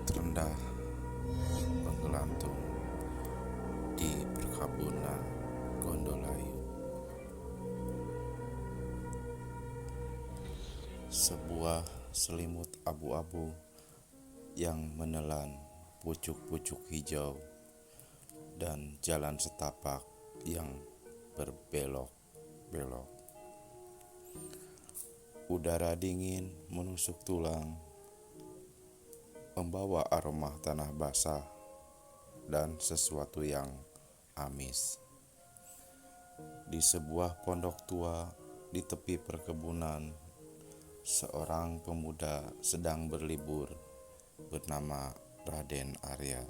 terendah menggelantung di perkebunan Gondolayu. Sebuah selimut abu-abu yang menelan pucuk-pucuk hijau dan jalan setapak yang berbelok-belok. Udara dingin menusuk tulang, membawa aroma tanah basah dan sesuatu yang amis. Di sebuah pondok tua di tepi perkebunan, seorang pemuda sedang berlibur bernama Raden Arya.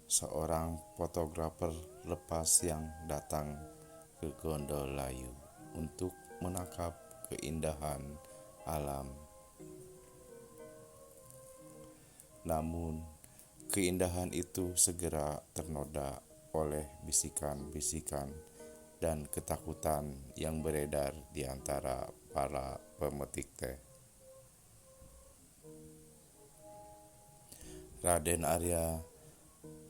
Seorang fotografer lepas yang datang ke Gondolayu untuk menangkap keindahan alam. Namun, keindahan itu segera ternoda oleh bisikan-bisikan dan ketakutan yang beredar di antara para pemetik teh. Raden Arya,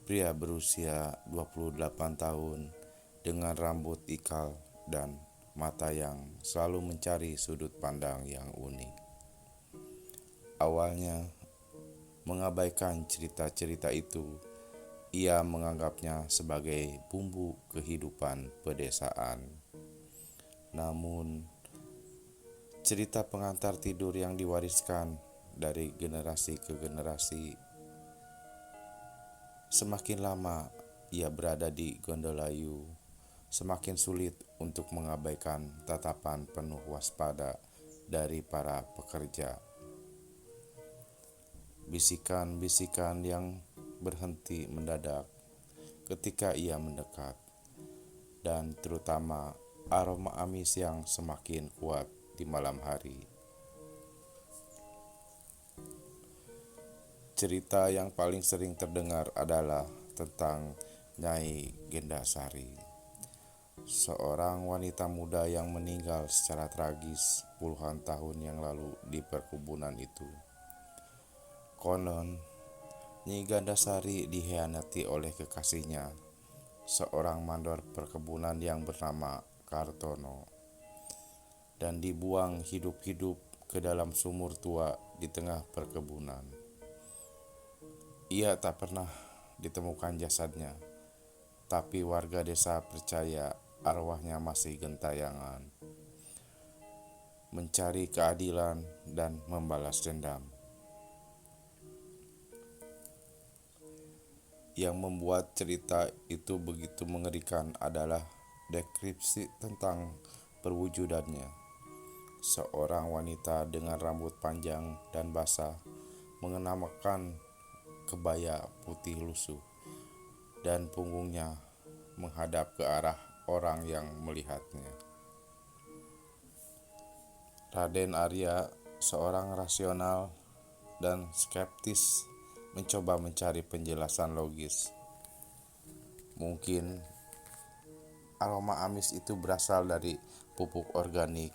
pria berusia 28 tahun dengan rambut ikal dan mata yang selalu mencari sudut pandang yang unik. Awalnya, mengabaikan cerita-cerita itu, ia menganggapnya sebagai bumbu kehidupan pedesaan. Namun, cerita pengantar tidur yang diwariskan dari generasi ke generasi, semakin lama ia berada di Gondolayu, semakin sulit untuk mengabaikan tatapan penuh waspada dari para pekerja. Bisikan-bisikan yang berhenti mendadak ketika ia mendekat, dan terutama aroma amis yang semakin kuat di malam hari. Cerita yang paling sering terdengar adalah tentang Nyai Gendasari, seorang wanita muda yang meninggal secara tragis puluhan tahun yang lalu di perkebunan itu. Konon, Nyi Gandasari dikhianati oleh kekasihnya, seorang mandor perkebunan yang bernama Kartono, dan dibuang hidup-hidup ke dalam sumur tua di tengah perkebunan. Ia tak pernah ditemukan jasadnya, tapi warga desa percaya arwahnya masih gentayangan, mencari keadilan dan membalas dendam. Yang membuat cerita itu begitu mengerikan adalah deskripsi tentang perwujudannya. Seorang wanita dengan rambut panjang dan basah, mengenakan kebaya putih lusuh, dan punggungnya menghadap ke arah orang yang melihatnya. Raden Arya, seorang rasional dan skeptis, mencoba mencari penjelasan logis. Mungkin aroma amis itu berasal dari pupuk organik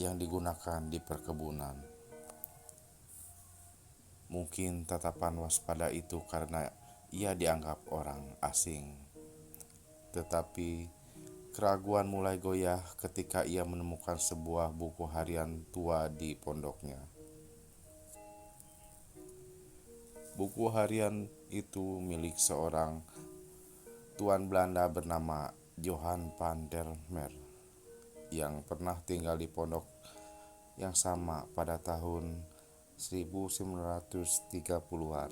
yang digunakan di perkebunan. Mungkin tatapan waspada itu karena ia dianggap orang asing. Tetapi keraguan mulai goyah ketika ia menemukan sebuah buku harian tua di pondoknya. Buku harian itu milik seorang tuan Belanda bernama Johan van der Meer yang pernah tinggal di pondok yang sama pada tahun 1930-an.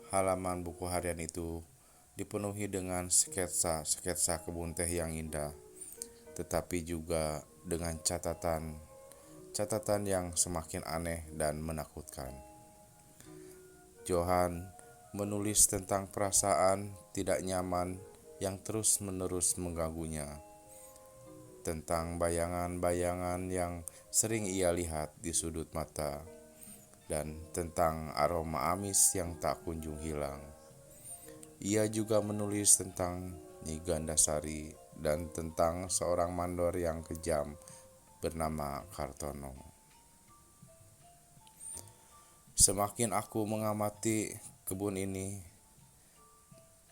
Halaman buku harian itu dipenuhi dengan sketsa-sketsa kebun teh yang indah, tetapi juga dengan catatan yang semakin aneh dan menakutkan. Johan menulis tentang perasaan tidak nyaman yang terus-menerus mengganggunya, tentang bayangan-bayangan yang sering ia lihat di sudut mata, dan tentang aroma amis yang tak kunjung hilang. Ia juga menulis tentang Nyi Gandasari dan tentang seorang mandor yang kejam bernama Kartono. Semakin aku mengamati kebun ini,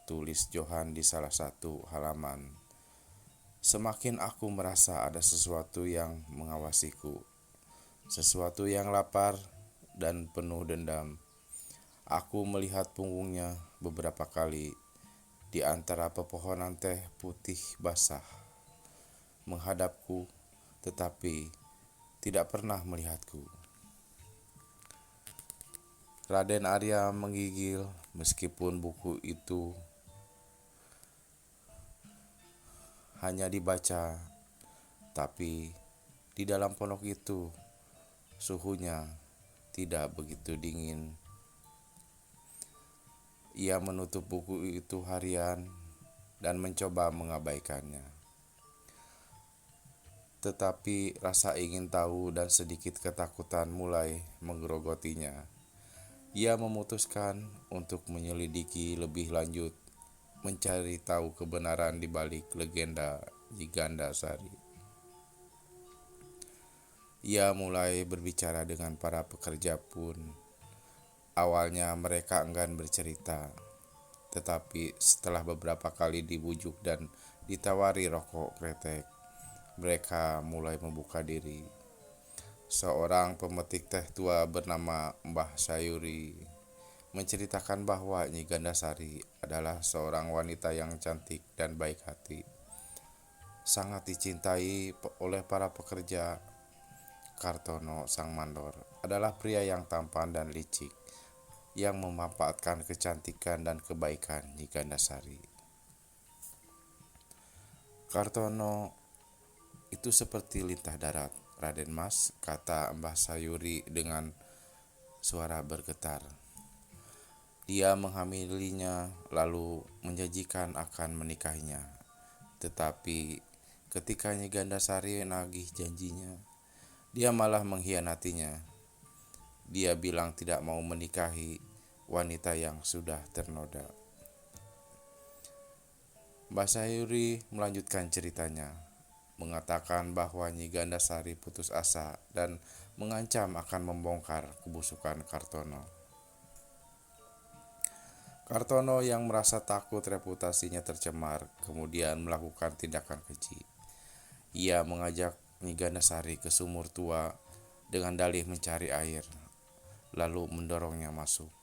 tulis Johan di salah satu halaman, semakin aku merasa ada sesuatu yang mengawasiku, sesuatu yang lapar dan penuh dendam. Aku melihat punggungnya beberapa kali di antara pepohonan teh putih basah menghadapku, tetapi tidak pernah melihatku. Raden Arya menggigil meskipun buku itu hanya dibaca, tapi di dalam pondok itu suhunya tidak begitu dingin. Ia menutup buku itu harian dan mencoba mengabaikannya. Tetapi rasa ingin tahu dan sedikit ketakutan mulai menggerogotinya. Ia memutuskan untuk menyelidiki lebih lanjut, mencari tahu kebenaran di balik legenda Nyi Gandasari. Ia mulai berbicara dengan para pekerja pun. Awalnya mereka enggan bercerita, tetapi setelah beberapa kali dibujuk dan ditawari rokok kretek, mereka mulai membuka diri. Seorang pemetik teh tua bernama Mbah Sayuri menceritakan bahwa Nyi Gandasari adalah seorang wanita yang cantik dan baik hati, sangat dicintai oleh para pekerja. Kartono sang mandor adalah pria yang tampan dan licik, yang memanfaatkan kecantikan dan kebaikan Nyi Gandasari. Kartono itu seperti lintah darat, Raden Mas, kata Mbah Sayuri dengan suara bergetar. Dia menghamilinya lalu menjanjikan akan menikahinya. Tetapi ketika Nyi Gandasari nagih janjinya, dia malah mengkhianatinya. Dia bilang tidak mau menikahi wanita yang sudah ternoda. Mbah Sayuri melanjutkan ceritanya, mengatakan bahwa Nyi Gandasari putus asa dan mengancam akan membongkar kebusukan Kartono. Kartono yang merasa takut reputasinya tercemar, kemudian melakukan tindakan keji. Ia mengajak Nyi Gandasari ke sumur tua dengan dalih mencari air, lalu mendorongnya masuk.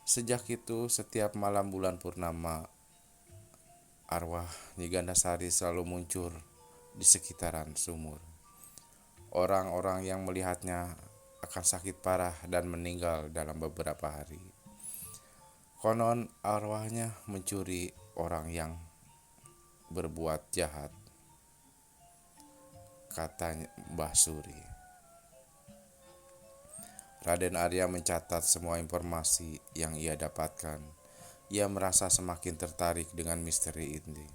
Sejak itu, setiap malam bulan purnama, arwah Nyi Gandasari selalu muncul di sekitaran sumur. Orang-orang yang melihatnya akan sakit parah dan meninggal dalam beberapa hari. Konon arwahnya mencuri orang yang berbuat jahat, kata Mbah Suri. Raden Arya mencatat semua informasi yang ia dapatkan. Ia merasa semakin tertarik dengan misteri ini.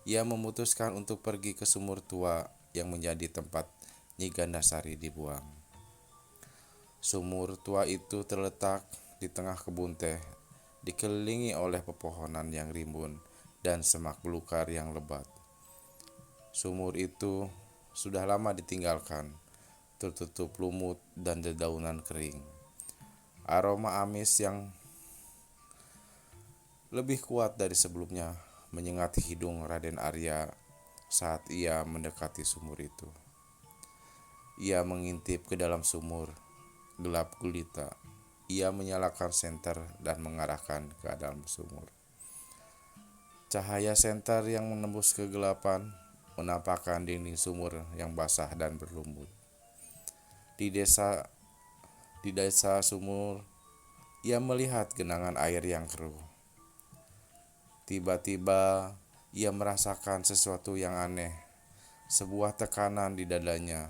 Ia memutuskan untuk pergi ke sumur tua yang menjadi tempat Nyi Gandasari dibuang. Sumur tua itu terletak di tengah kebun teh, dikelilingi oleh pepohonan yang rimbun dan semak belukar yang lebat. Sumur itu sudah lama ditinggalkan, tertutup lumut dan dedaunan kering. Aroma amis yang lebih kuat dari sebelumnya menyengat hidung Raden Arya saat ia mendekati sumur itu. Ia mengintip ke dalam sumur, gelap gulita. Ia menyalakan senter dan mengarahkan ke dalam sumur. Cahaya senter yang menembus kegelapan menampakkan dinding sumur yang basah dan berlumut. Di desa sumur, ia melihat genangan air yang keruh. Tiba-tiba, ia merasakan sesuatu yang aneh, sebuah tekanan di dadanya,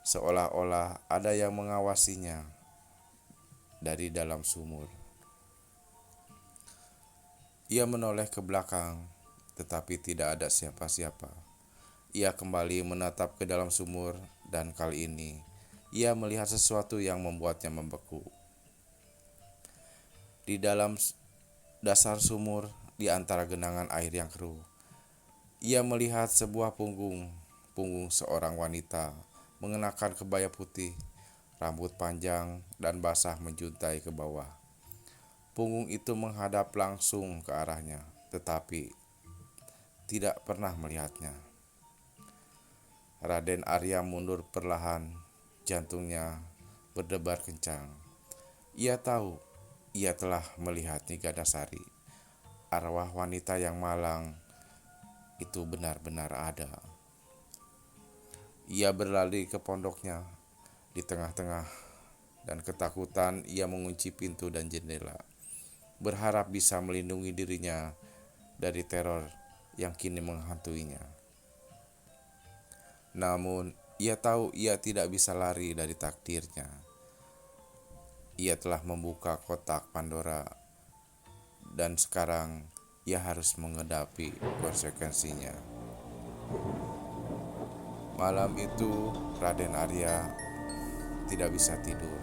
seolah-olah ada yang mengawasinya dari dalam sumur. Ia menoleh ke belakang, tetapi tidak ada siapa-siapa. Ia kembali menatap ke dalam sumur, dan kali ini ia melihat sesuatu yang membuatnya membeku. Di dalam dasar sumur, di antara genangan air yang keruh, ia melihat sebuah punggung punggung seorang wanita mengenakan kebaya putih, rambut panjang dan basah menjuntai ke bawah. Punggung itu menghadap langsung ke arahnya, tetapi tidak pernah melihatnya. Raden Arya mundur perlahan, jantungnya berdebar kencang. Ia tahu ia telah melihat Nyi Gandasari. Arwah wanita yang malang itu benar-benar ada. Ia berlari ke pondoknya. Di tengah-tengah dan ketakutan ia mengunci pintu dan jendela, berharap bisa melindungi dirinya dari teror yang kini menghantuinya. Namun, ia tahu ia tidak bisa lari dari takdirnya. Ia telah membuka kotak Pandora, dan sekarang ia harus menghadapi konsekuensinya. Malam itu, Raden Arya tidak bisa tidur.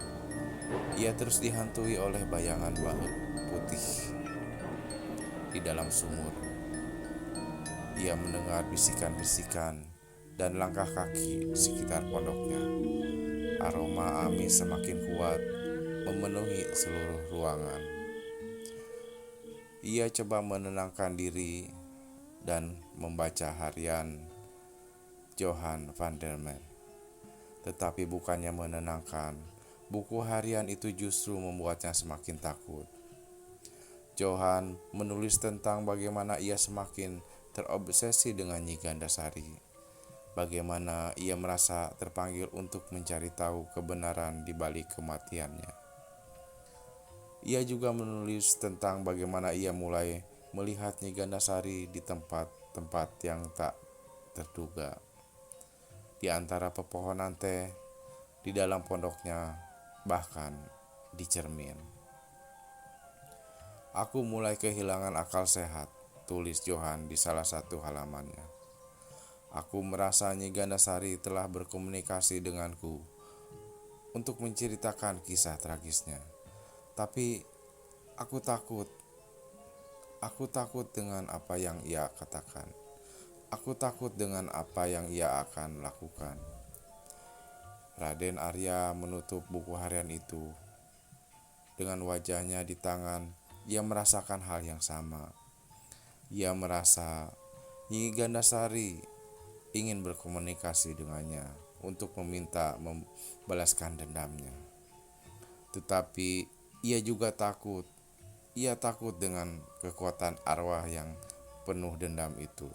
Ia terus dihantui oleh bayangan bahu putih di dalam sumur. Ia mendengar bisikan-bisikan dan langkah kaki di sekitar pondoknya. Aroma amis semakin kuat memenuhi seluruh ruangan. Ia coba menenangkan diri dan membaca harian Johan van der Meer. Tetapi bukannya menenangkan, buku harian itu justru membuatnya semakin takut. Johan menulis tentang bagaimana ia semakin terobsesi dengan Nyi Gandasari. Bagaimana ia merasa terpanggil untuk mencari tahu kebenaran di balik kematiannya. Ia juga menulis tentang bagaimana ia mulai melihat Nyi Gandasari di tempat-tempat yang tak terduga. Di antara pepohonan teh, di dalam pondoknya, bahkan di cermin. Aku mulai kehilangan akal sehat, tulis Johan di salah satu halamannya. Aku merasa Nyi Gandasari telah berkomunikasi denganku untuk menceritakan kisah tragisnya. Tapi aku takut. Aku takut dengan apa yang ia katakan. Aku takut dengan apa yang ia akan lakukan. Raden Arya menutup buku harian itu. Dengan wajahnya di tangan, ia merasakan hal yang sama. Ia merasa Nyi Gandasari ingin berkomunikasi dengannya untuk meminta membalaskan dendamnya. Tetapi ia juga takut. Ia takut dengan kekuatan arwah yang penuh dendam itu.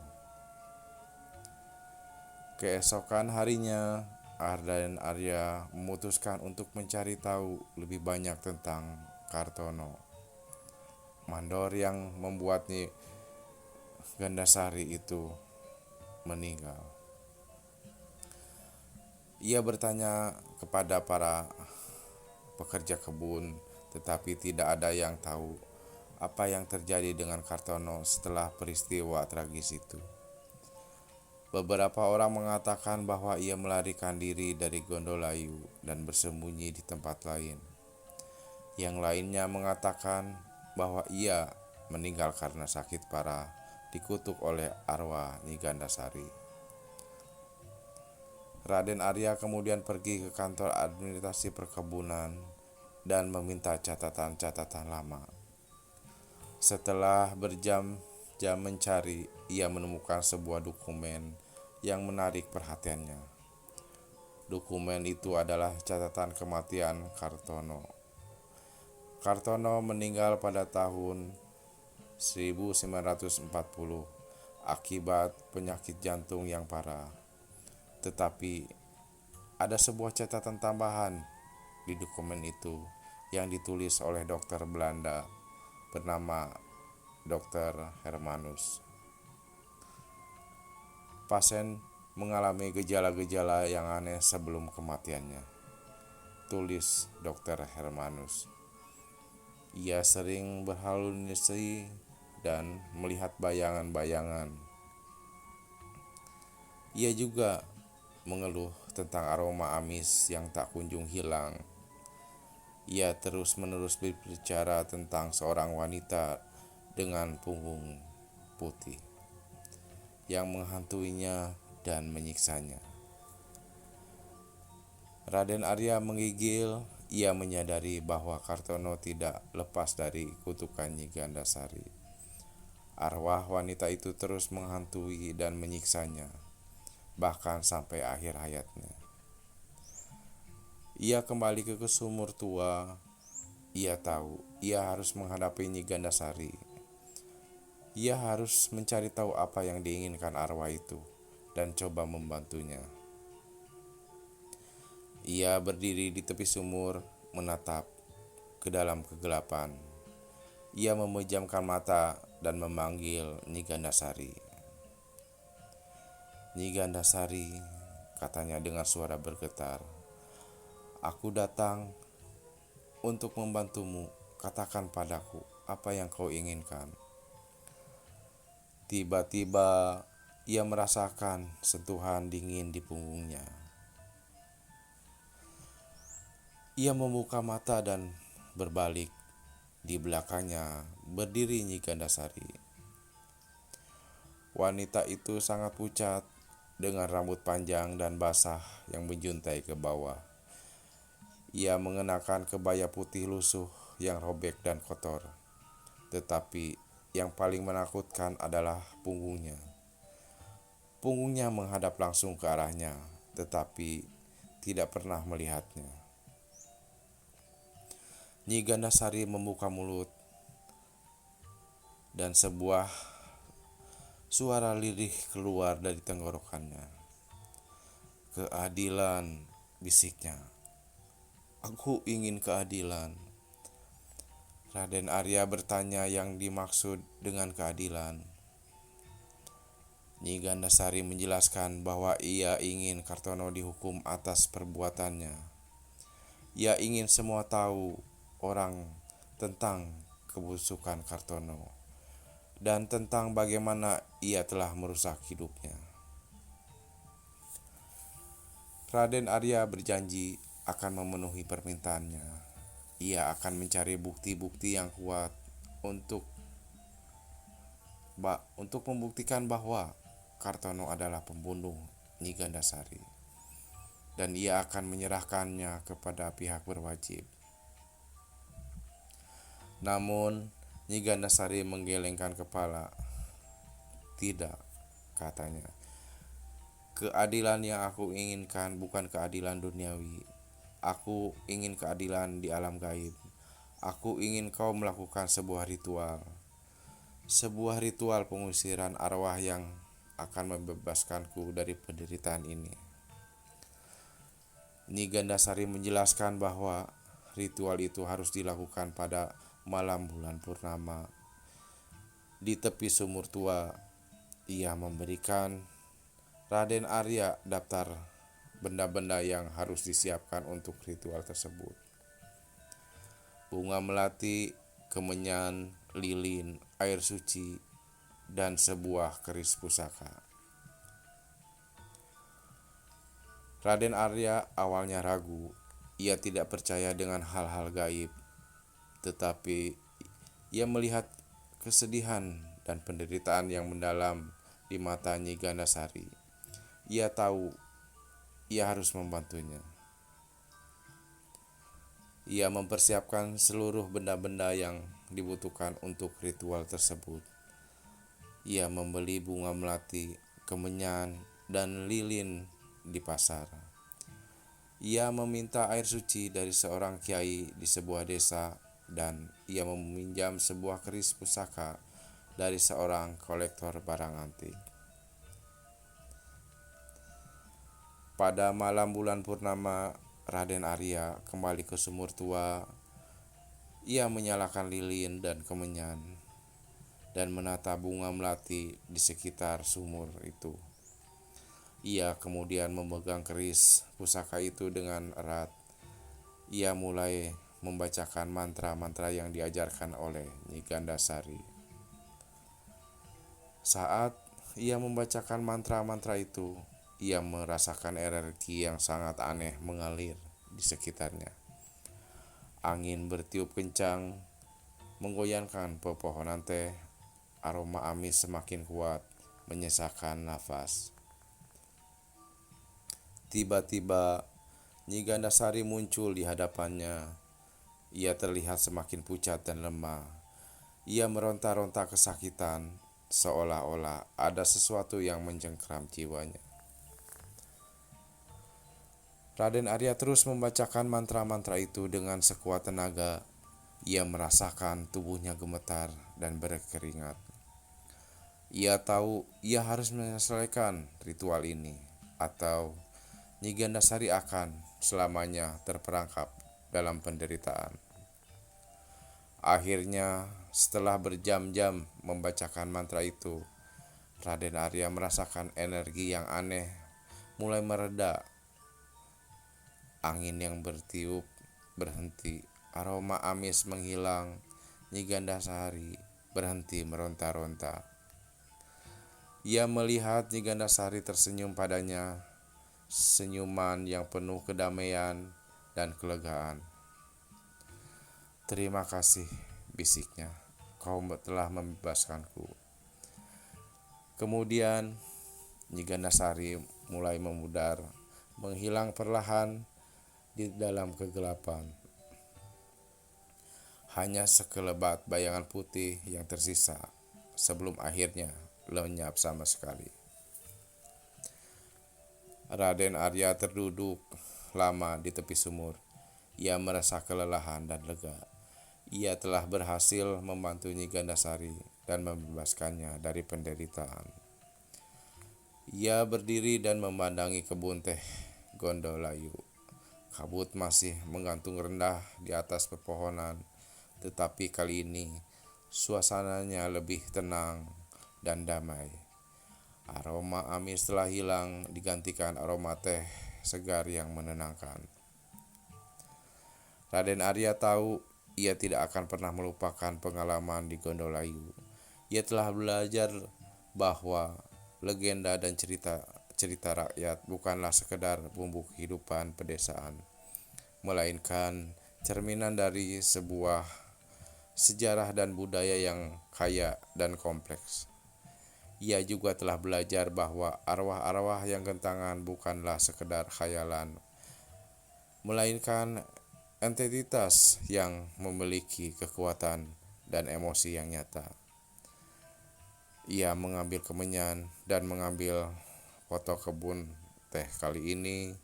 Keesokan harinya, Raden Arya memutuskan untuk mencari tahu lebih banyak tentang Kartono, mandor yang membuat Nyi Gandasari itu meninggal. Ia bertanya kepada para pekerja kebun, tetapi tidak ada yang tahu apa yang terjadi dengan Kartono setelah peristiwa tragis itu. Beberapa orang mengatakan bahwa ia melarikan diri dari Gondolayu dan bersembunyi di tempat lain. Yang lainnya mengatakan bahwa ia meninggal karena sakit parah, dikutuk oleh arwah Nyi Gandasari. Raden Arya kemudian pergi ke kantor administrasi perkebunan dan meminta catatan-catatan lama. Setelah berjam-jam mencari, ia menemukan sebuah dokumen yang menarik perhatiannya. Dokumen itu adalah catatan kematian Kartono. Kartono meninggal pada tahun 1940 akibat penyakit jantung yang parah. Tetapi ada sebuah catatan tambahan di dokumen itu yang ditulis oleh dokter Belanda bernama Dr. Hermanus. Pasien mengalami gejala-gejala yang aneh sebelum kematiannya, tulis Dr. Hermanus. Ia sering berhalusinasi dan melihat bayangan-bayangan. Ia juga mengeluh tentang aroma amis yang tak kunjung hilang. Ia terus-menerus berbicara tentang seorang wanita dengan punggung putih yang menghantuinya dan menyiksanya. Raden Arya menggigil. Ia menyadari bahwa Kartono tidak lepas dari kutukan Nyi Gandasari. Arwah wanita itu terus menghantui dan menyiksanya, bahkan sampai akhir hayatnya. Ia kembali ke sumur tua. Ia tahu ia harus menghadapi Nyi Gandasari. Ia harus mencari tahu apa yang diinginkan arwah itu dan coba membantunya. Ia berdiri di tepi sumur, menatap ke dalam kegelapan. Ia memejamkan mata dan memanggil Nyi Gandasari. "Nyi Gandasari," katanya dengan suara bergetar, "aku datang untuk membantumu. Katakan padaku apa yang kau inginkan." Tiba-tiba ia merasakan sentuhan dingin di punggungnya. Ia membuka mata dan berbalik. Di belakangnya berdiri Nyi Gandasari. Wanita itu sangat pucat, dengan rambut panjang dan basah yang menjuntai ke bawah. Ia mengenakan kebaya putih lusuh yang robek dan kotor. Tetapi yang paling menakutkan adalah punggungnya. Punggungnya menghadap langsung ke arahnya, tetapi tidak pernah melihatnya. Nyi Gandasari membuka mulut dan sebuah suara lirih keluar dari tenggorokannya. "Keadilan," bisiknya. "Aku ingin keadilan." Raden Arya bertanya yang dimaksud dengan keadilan. Nyi Gandasari menjelaskan bahwa ia ingin Kartono dihukum atas perbuatannya. Ia ingin semua tahu orang tentang kebusukan Kartono dan tentang bagaimana ia telah merusak hidupnya. Raden Arya berjanji akan memenuhi permintaannya. Ia akan mencari bukti-bukti yang kuat untuk membuktikan bahwa Kartono adalah pembunuh Nyi Gandasari, dan ia akan menyerahkannya kepada pihak berwajib. Namun, Nyi Gandasari menggelengkan kepala. "Tidak," katanya. "Keadilan yang aku inginkan bukan keadilan duniawi. Aku ingin keadilan di alam gaib. Aku ingin kau melakukan sebuah ritual. Sebuah ritual pengusiran arwah yang akan membebaskanku dari penderitaan ini." Nyi Gandasari menjelaskan bahwa ritual itu harus dilakukan pada malam bulan purnama. Di tepi sumur tua, ia memberikan Raden Arya daftar benda-benda yang harus disiapkan untuk ritual tersebut. Bunga melati, kemenyan, lilin, air suci, dan sebuah keris pusaka. Raden Arya awalnya ragu. Ia tidak percaya dengan hal-hal gaib. Tetapi ia melihat kesedihan dan penderitaan yang mendalam di mata Nyi Gandasari. Ia tahu ia harus membantunya. Ia mempersiapkan seluruh benda-benda yang dibutuhkan untuk ritual tersebut. Ia membeli bunga melati, kemenyan, dan lilin di pasar. Ia meminta air suci dari seorang kiai di sebuah desa, dan ia meminjam sebuah keris pusaka dari seorang kolektor barang antik. Pada malam bulan purnama, Raden Arya kembali ke sumur tua. Ia menyalakan lilin dan kemenyan dan menata bunga melati di sekitar sumur itu. Ia kemudian memegang keris pusaka itu dengan erat. Ia mulai membacakan mantra-mantra yang diajarkan oleh Nyi Gandasari. Saat ia membacakan mantra-mantra itu, ia merasakan energi yang sangat aneh mengalir di sekitarnya. Angin bertiup kencang, menggoyangkan pepohonan teh. Aroma amis semakin kuat, menyesakkan nafas. Tiba-tiba Nyi Gandasari muncul di hadapannya. Ia terlihat semakin pucat dan lemah. Ia meronta-ronta kesakitan, seolah-olah ada sesuatu yang mencengkram jiwanya. Raden Arya terus membacakan mantra-mantra itu dengan sekuat tenaga. Ia merasakan tubuhnya gemetar dan berkeringat. Ia tahu ia harus menyelesaikan ritual ini, atau Nyi Gandasari akan selamanya terperangkap dalam penderitaan. Akhirnya, setelah berjam-jam membacakan mantra itu, Raden Arya merasakan energi yang aneh mulai mereda. Angin yang bertiup berhenti, aroma amis menghilang, Nyi Gandasari berhenti meronta-ronta. Ia melihat Nyi Gandasari tersenyum padanya, senyuman yang penuh kedamaian dan kelegaan. "Terima kasih," bisiknya, "kau telah membebaskanku." Kemudian Nyi Gandasari mulai memudar, menghilang perlahan di dalam kegelapan. Hanya sekelebat bayangan putih yang tersisa sebelum akhirnya lenyap sama sekali. Raden Arya terduduk lama di tepi sumur. Ia merasa kelelahan dan lega. Ia telah berhasil membantu Nyi Gandasari dan membebaskannya dari penderitaan. Ia berdiri dan memandangi kebun teh Gondolayu. Kabut masih menggantung rendah di atas pepohonan, tetapi kali ini suasananya lebih tenang dan damai. Aroma amis telah hilang, digantikan aroma teh segar yang menenangkan. Raden Arya tahu ia tidak akan pernah melupakan pengalaman di Gondolayu. Ia telah belajar bahwa legenda dan cerita rakyat bukanlah sekedar bumbu kehidupan pedesaan, melainkan cerminan dari sebuah sejarah dan budaya yang kaya dan kompleks. Ia juga telah belajar bahwa arwah-arwah yang gentangan bukanlah sekedar khayalan, melainkan entitas yang memiliki kekuatan dan emosi yang nyata. Ia mengambil kemenyan dan mengambil foto kebun teh. Kali ini,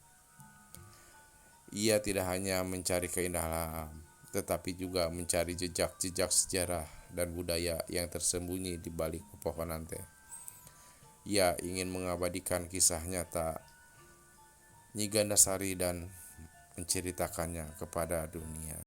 ia tidak hanya mencari keindahan alam, tetapi juga mencari jejak-jejak sejarah dan budaya yang tersembunyi di balik pepohonan teh. Ia ingin mengabadikan kisah nyata Nyi Gandasari dan menceritakannya kepada dunia.